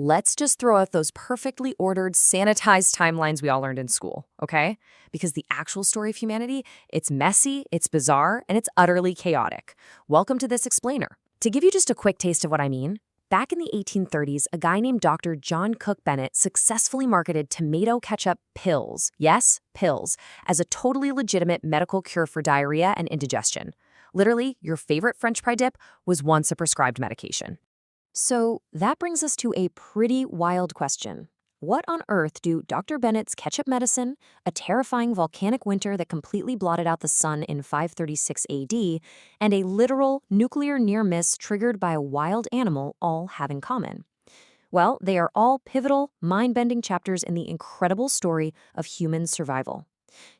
let's just throw out those perfectly ordered, sanitized timelines we all learned in school, okay? Because the actual story of humanity, it's messy, it's bizarre, and it's utterly chaotic. Welcome to this explainer. To give you just a quick taste of what I mean, back in the 1830s, a guy named Dr. John Cook Bennett successfully marketed tomato ketchup pills, yes, pills, as a totally legitimate medical cure for diarrhea and indigestion. Literally, your favorite French fry dip was once a prescribed medication. So that brings us to a pretty wild question. What on earth do Dr. Bennett's ketchup medicine, a terrifying volcanic winter that completely blotted out the sun in 536 AD, and a literal nuclear near-miss triggered by a wild animal all have in common? Well, they are all pivotal, mind-bending chapters in the incredible story of human survival.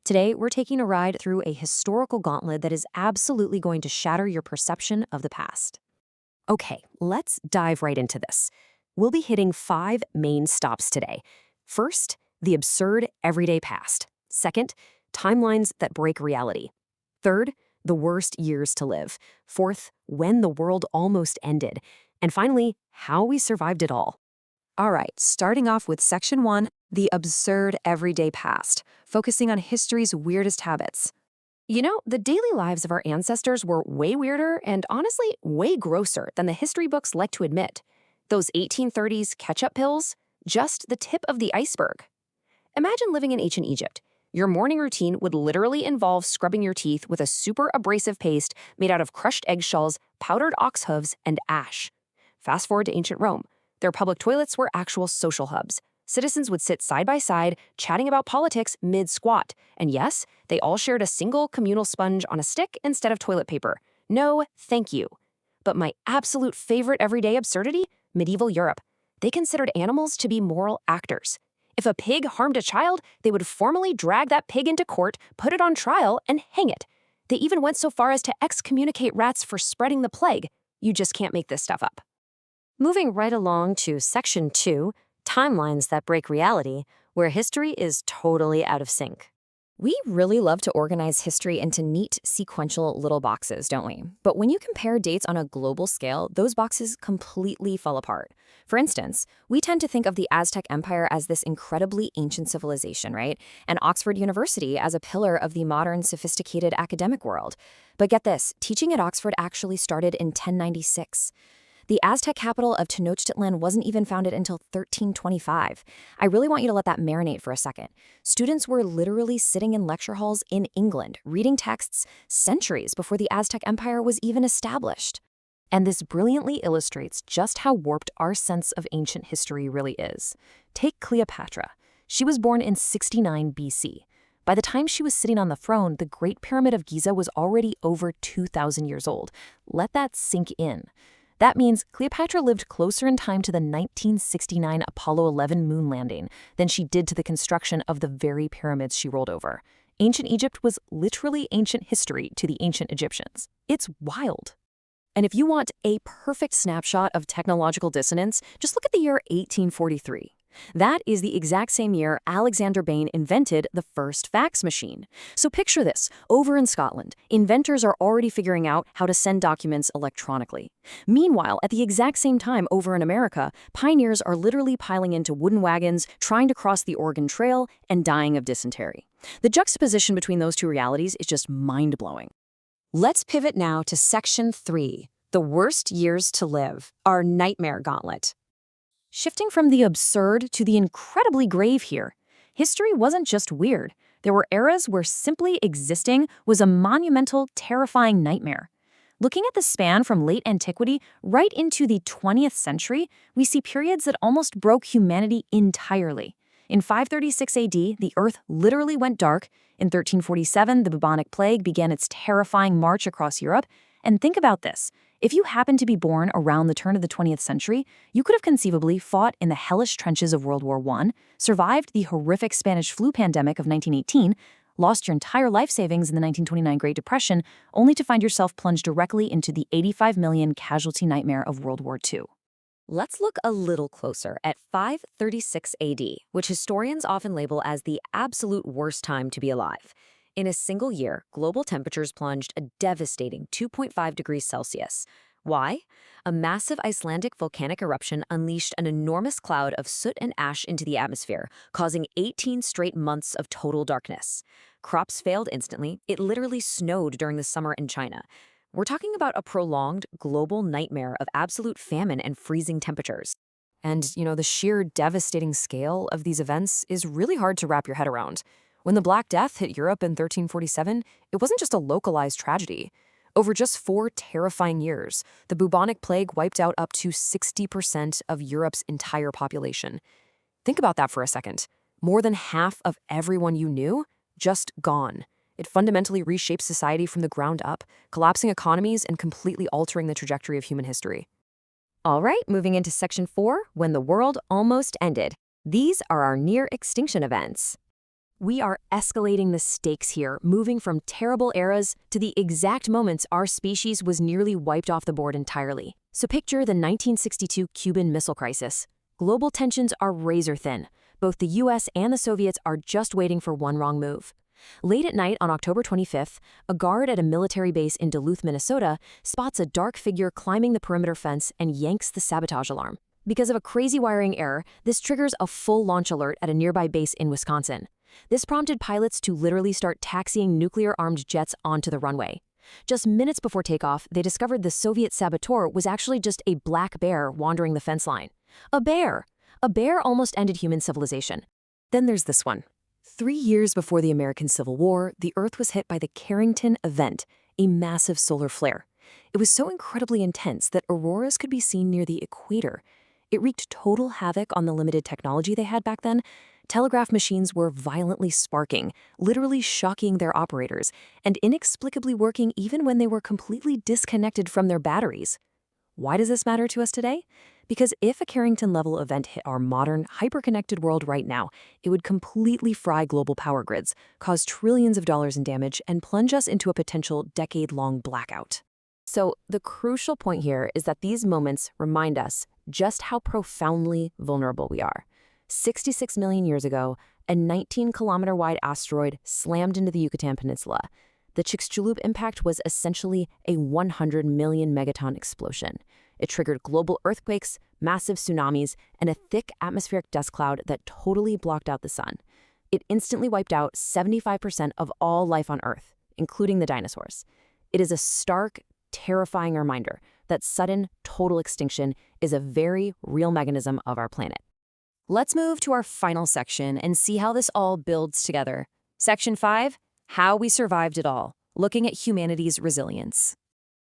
Today, we're taking a ride through a historical gauntlet that is absolutely going to shatter your perception of the past. Okay, let's dive right into this. We'll be hitting 5 main stops today. First, the absurd everyday past. Second, timelines that break reality. Third, the worst years to live. Fourth, when the world almost ended. And finally, how we survived it all. All right, starting off with Section 1, the absurd everyday past, focusing on history's weirdest habits. You know, the daily lives of our ancestors were way weirder and honestly way grosser than the history books like to admit. Those 1830s ketchup pills, just the tip of the iceberg. Imagine living in ancient Egypt. Your morning routine would literally involve scrubbing your teeth with a super abrasive paste made out of crushed eggshells, powdered ox hooves, and ash. Fast forward to ancient Rome. Their public toilets were actual social hubs. Citizens would sit side by side, chatting about politics mid-squat. And yes, they all shared a single communal sponge on a stick instead of toilet paper. No, thank you. But my absolute favorite everyday absurdity? Medieval Europe. They considered animals to be moral actors. If a pig harmed a child, they would formally drag that pig into court, put it on trial, and hang it. They even went so far as to excommunicate rats for spreading the plague. You just can't make this stuff up. Moving right along to Section 2, timelines that break reality, where history is totally out of sync. We really love to organize history into neat, sequential little boxes, don't we? But when you compare dates on a global scale, those boxes completely fall apart. For instance, we tend to think of the Aztec Empire as this incredibly ancient civilization, right? And Oxford University as a pillar of the modern, sophisticated academic world. But get this, teaching at Oxford actually started in 1096. The Aztec capital of Tenochtitlan wasn't even founded until 1325. I really want you to let that marinate for a second. Students were literally sitting in lecture halls in England, reading texts centuries before the Aztec Empire was even established. And this brilliantly illustrates just how warped our sense of ancient history really is. Take Cleopatra. She was born in 69 BC. By the time she was sitting on the throne, the Great Pyramid of Giza was already over 2,000 years old. Let that sink in. That means Cleopatra lived closer in time to the 1969 Apollo 11 moon landing than she did to the construction of the very pyramids she rolled over. Ancient Egypt was literally ancient history to the ancient Egyptians. It's wild. And if you want a perfect snapshot of technological dissonance, just look at the year 1843. That is the exact same year Alexander Bain invented the first fax machine. So picture this. Over in Scotland, inventors are already figuring out how to send documents electronically. Meanwhile, at the exact same time over in America, pioneers are literally piling into wooden wagons, trying to cross the Oregon Trail, and dying of dysentery. The juxtaposition between those two realities is just mind-blowing. Let's pivot now to Section 3, the worst years to live, our nightmare gauntlet. Shifting from the absurd to the incredibly grave here, history wasn't just weird. There were eras where simply existing was a monumental, terrifying nightmare. Looking at the span from late antiquity right into the 20th century, we see periods that almost broke humanity entirely. In 536 AD, the Earth literally went dark. In 1347, the bubonic plague began its terrifying march across Europe. And think about this. If you happened to be born around the turn of the 20th century, you could have conceivably fought in the hellish trenches of World War I, survived the horrific Spanish flu pandemic of 1918, lost your entire life savings in the 1929 Great Depression, only to find yourself plunged directly into the 85 million casualty nightmare of World War II. Let's look a little closer at 536 AD, which historians often label as the absolute worst time to be alive. In a single year, global temperatures plunged a devastating 2.5 degrees Celsius. Why? A massive Icelandic volcanic eruption unleashed an enormous cloud of soot and ash into the atmosphere, causing 18 straight months of total darkness. Crops failed instantly. It literally snowed during the summer in China. We're talking about a prolonged global nightmare of absolute famine and freezing temperatures. And, the sheer devastating scale of these events is really hard to wrap your head around. When the Black Death hit Europe in 1347, it wasn't just a localized tragedy. Over just 4 terrifying years, the bubonic plague wiped out up to 60% of Europe's entire population. Think about that for a second. More than half of everyone you knew, just gone. It fundamentally reshaped society from the ground up, collapsing economies and completely altering the trajectory of human history. All right, moving into Section 4, when the world almost ended. These are our near-extinction events. We are escalating the stakes here, moving from terrible eras to the exact moments our species was nearly wiped off the board entirely. So picture the 1962 Cuban Missile Crisis. Global tensions are razor thin. Both the US and the Soviets are just waiting for one wrong move. Late at night on October 25th, a guard at a military base in Duluth, Minnesota, spots a dark figure climbing the perimeter fence and yanks the sabotage alarm. Because of a crazy wiring error, this triggers a full launch alert at a nearby base in Wisconsin. This prompted pilots to literally start taxiing nuclear-armed jets onto the runway. Just minutes before takeoff, they discovered the Soviet saboteur was actually just a black bear wandering the fence line. A bear! A bear almost ended human civilization. Then there's this one. 3 years before the American Civil War, the Earth was hit by the Carrington Event, a massive solar flare. It was so incredibly intense that auroras could be seen near the equator. It wreaked total havoc on the limited technology they had back then. Telegraph machines were violently sparking, literally shocking their operators, and inexplicably working even when they were completely disconnected from their batteries. Why does this matter to us today? Because if a Carrington-level event hit our modern, hyper-connected world right now, it would completely fry global power grids, cause trillions of dollars in damage, and plunge us into a potential decade-long blackout. So the crucial point here is that these moments remind us just how profoundly vulnerable we are. 66 million years ago, a 19-kilometer-wide asteroid slammed into the Yucatan Peninsula. The Chicxulub impact was essentially a 100 million megaton explosion. It triggered global earthquakes, massive tsunamis, and a thick atmospheric dust cloud that totally blocked out the sun. It instantly wiped out 75% of all life on Earth, including the dinosaurs. It is a stark, terrifying reminder that sudden, total extinction is a very real mechanism of our planet. Let's move to our final section and see how this all builds together. Section 5, How We Survived It All, looking at humanity's resilience.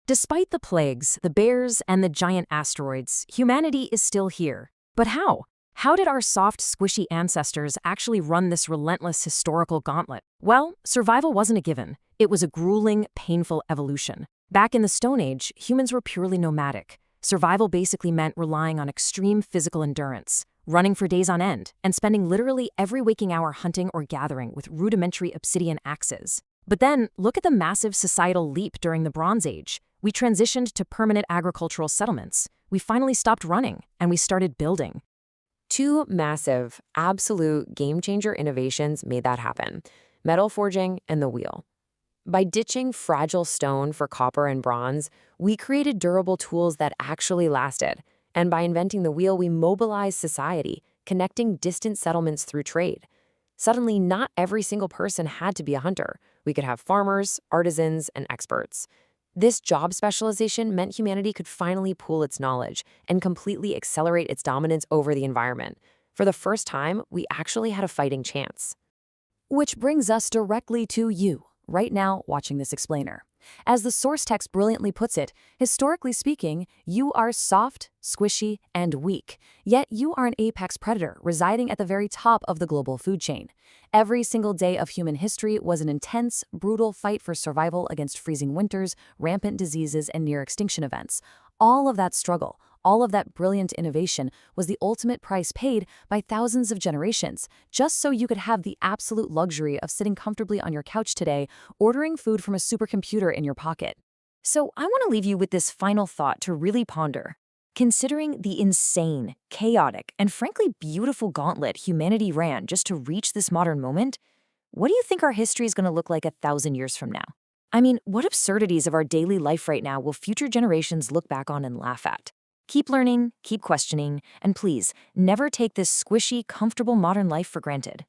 Despite the plagues, the bears, and the giant asteroids, humanity is still here. But how? How did our soft, squishy ancestors actually run this relentless historical gauntlet? Well, survival wasn't a given. It was a grueling, painful evolution. Back in the Stone Age, humans were purely nomadic. Survival basically meant relying on extreme physical endurance, running for days on end, and spending literally every waking hour hunting or gathering with rudimentary obsidian axes. But then, look at the massive societal leap during the Bronze Age. We transitioned to permanent agricultural settlements. We finally stopped running, and we started building. 2 massive, absolute game-changer innovations made that happen: metal forging and the wheel. By ditching fragile stone for copper and bronze, we created durable tools that actually lasted. And by inventing the wheel, we mobilized society, connecting distant settlements through trade. Suddenly, not every single person had to be a hunter. We could have farmers, artisans, and experts. This job specialization meant humanity could finally pool its knowledge and completely accelerate its dominance over the environment. For the first time, we actually had a fighting chance. Which brings us directly to you, right now watching this explainer. As the source text brilliantly puts it, historically speaking, you are soft, squishy, and weak, yet you are an apex predator residing at the very top of the global food chain. Every single day of human history was an intense, brutal fight for survival against freezing winters, rampant diseases, and near-extinction events. All of that struggle, all of that brilliant innovation was the ultimate price paid by thousands of generations, just so you could have the absolute luxury of sitting comfortably on your couch today, ordering food from a supercomputer in your pocket. So I want to leave you with this final thought to really ponder. Considering the insane, chaotic, and frankly beautiful gauntlet humanity ran just to reach this modern moment, what do you think our history is going to look like 1,000 years from now? I mean, what absurdities of our daily life right now will future generations look back on and laugh at? Keep learning, keep questioning, and please, never take this squishy, comfortable modern life for granted.